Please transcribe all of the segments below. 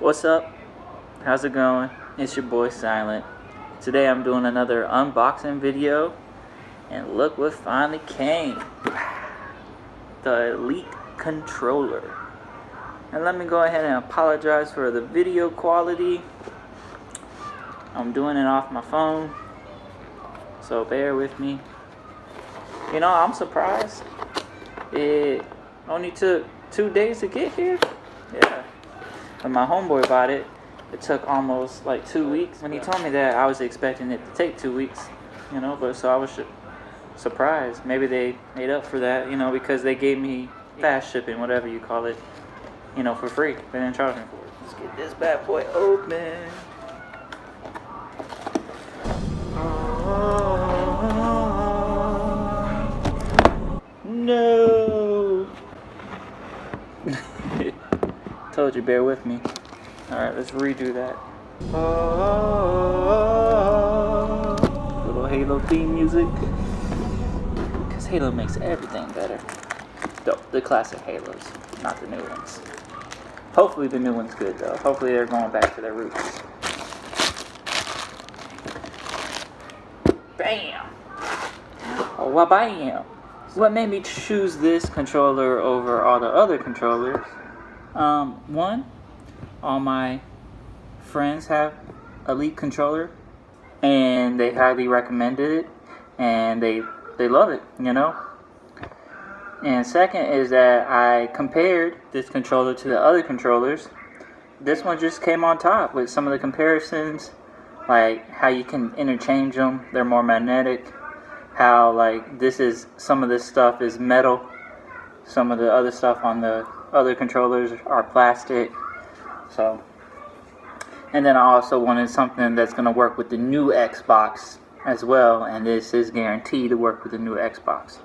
What's up? How's it going? It's your boy Silent. Today I'm doing another unboxing video, and look what finally came. The Elite controller. And let me go ahead and apologize for the video quality. I'm doing it off my phone, so bear with me. You know, I'm surprised. It only took 2 days to get here. Yeah. When my homeboy bought it, it took almost like 2 weeks. When he told me that, I was expecting it to take 2 weeks, you know, but so I was surprised. Maybe they made up for that, you know, because they gave me fast shipping, whatever you call it, you know, for free. They didn't charge me for it. Let's get this bad boy open. No. Told you, bear with me. Alright, let's redo that. Little Halo theme music. Because Halo makes everything better. The classic Halos, not the new ones. Hopefully the new one's good though. Hopefully they're going back to their roots. Bam! Oh, well, bam! What made me choose this controller over all the other controllers? One, all my friends have Elite controller, and they highly recommended it, and they love it, you know. And second is that I compared this controller to the other controllers. This one just came on top with some of the comparisons, like how you can interchange them. They're more magnetic. How like some of this stuff is metal. Some of the other stuff on the other controllers are plastic. So, and then I also wanted something that's going to work with the new Xbox as well, and this is guaranteed to work with the new Xbox.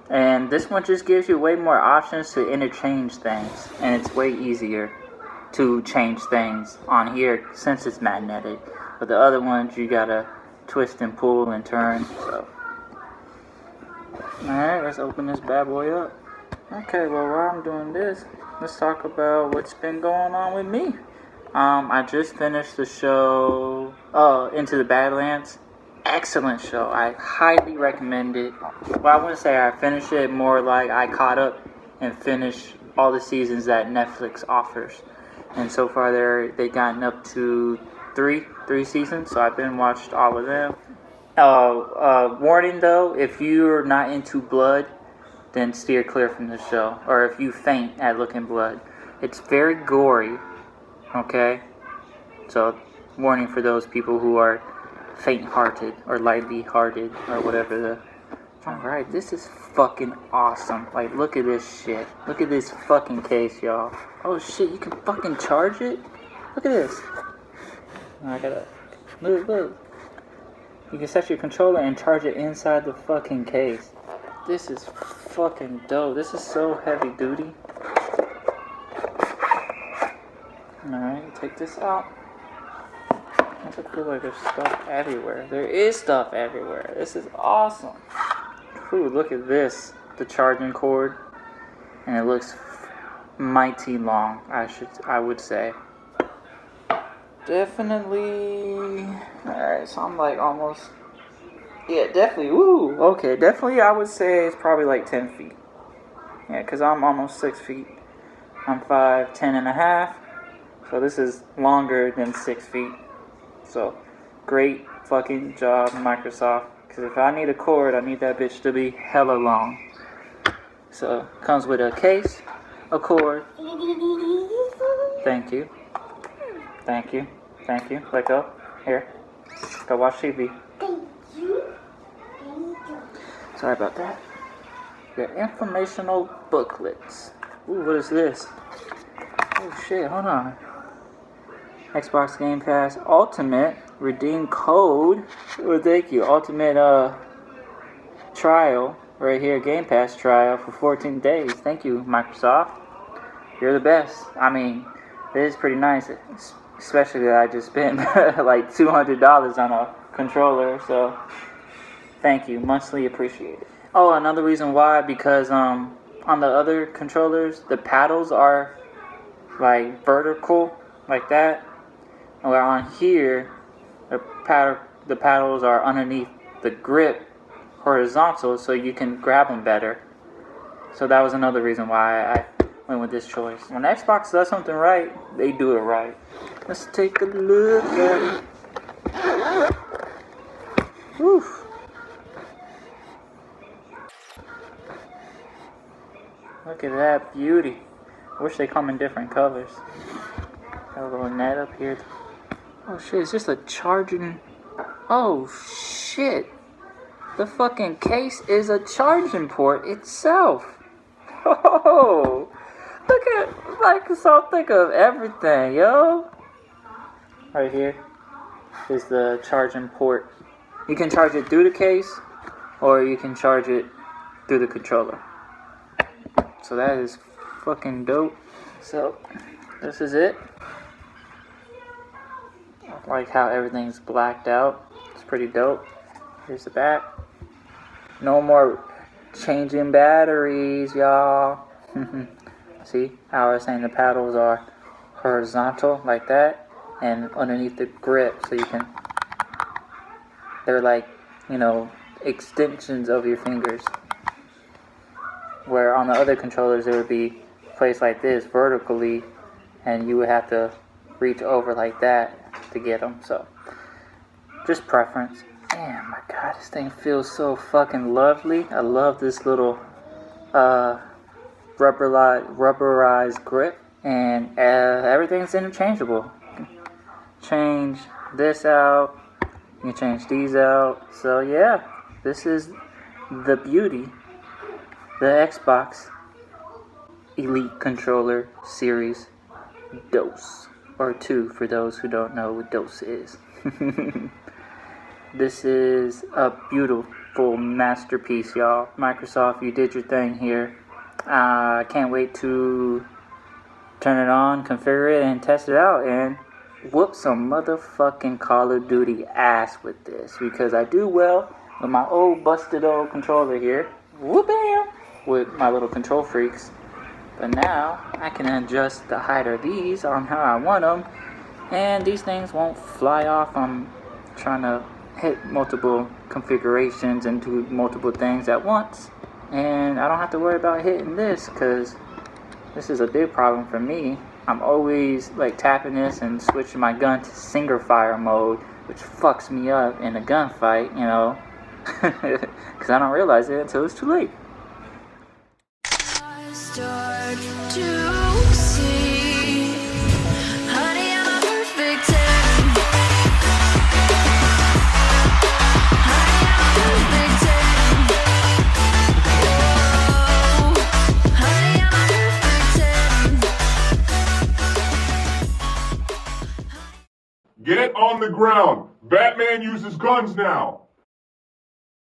And this one just gives you way more options to interchange things, and it's way easier to change things on here since it's magnetic. But the other ones you gotta twist and pull and turn. So, alright, let's open this bad boy up. Okay, well, while I'm doing this, let's talk about what's been going on with me. I just finished the show, Into the Badlands. Excellent show. I highly recommend it. Well, I wouldn't say I finished it, more like I caught up and finished all the seasons that Netflix offers. And so far they've gotten up to three seasons, so I've been watched all of them. Warning though, if you're not into blood, then steer clear from the show. Or if you faint at looking blood. It's very gory, okay? So, warning for those people who are faint-hearted or lightly-hearted or whatever the... Alright, this is fucking awesome. Like, look at this shit. Look at this fucking case, y'all. Oh shit, you can fucking charge it? Look at this. I gotta... Look. You can set your controller and charge it inside the fucking case. This is fucking dope. This is so heavy duty. Alright, take this out. I feel like there's stuff everywhere. There is stuff everywhere. This is awesome. Ooh, look at this. The charging cord. And it looks mighty long, I would say. Definitely. Alright, so I'm like almost... Yeah, definitely. Ooh, okay. Definitely, I would say it's probably like 10 feet. Yeah, because I'm almost 6 feet. I'm 5'10" and a half. So this is longer than 6 feet. So, great fucking job, Microsoft. Because if I need a cord, I need that bitch to be hella long. So, comes with a case, a cord. Thank you. Thank you. Thank you. Let go. Here. Go watch TV. Sorry about that. Your informational booklets. Ooh, what is this? Oh shit, hold on. Xbox Game Pass Ultimate. Redeem code. Well, thank you. Ultimate trial. Right here, Game Pass trial for 14 days. Thank you, Microsoft. You're the best. I mean, it is pretty nice. Especially that I just spent like $200 on a controller. So, thank you. Muchly appreciated. Oh, another reason why, because on the other controllers, the paddles are like vertical like that. And where on here, the paddles are underneath the grip, horizontal, so you can grab them better. So that was another reason why I went with this choice. When Xbox does something right, they do it right. Let's take a look at it. Whew. Look at that beauty. I wish they come in different colors. Got a little net up here. Oh shit, it's just a charging... Oh shit. The fucking case is a charging port itself. Oh, look at Microsoft, think of everything, yo. Right here is the charging port. You can charge it through the case, or you can charge it through the controller. So that is fucking dope. So this is it. I like how everything's blacked out. It's pretty dope. Here's the back. No more changing batteries, y'all. See how I was saying the paddles are horizontal like that, and underneath the grip, so you can, they're like, you know, extensions of your fingers. Where on the other controllers it would be placed like this vertically, and you would have to reach over like that to get them. So just preference. Damn, my god, this thing feels so fucking lovely. I love this little rubberized grip, and everything's interchangeable. Change this out, you can change these out. So yeah, this is the beauty, the Xbox Elite Controller Series DOS, or 2 for those who don't know what DOS is. This is a beautiful masterpiece, y'all. Microsoft, you did your thing here. I can't wait to turn it on, configure it, and test it out, and whoop some motherfucking Call of Duty ass with this, because I do well with my old busted old controller here. Whoop bam! With my little control freaks. But now I can adjust the height of these on how I want them, and these things won't fly off. I'm trying to hit multiple configurations and do multiple things at once, and I don't have to worry about hitting this, because this is a big problem for me. I'm always like tapping this and switching my gun to single fire mode, which fucks me up in a gunfight, you know, because I don't realize it until it's too late. Start to see, honey, I'm a perfect 10. Honey, I'm a perfect 10. Whoa, honey, I'm a perfect 10. Get on the ground. Batman uses guns now.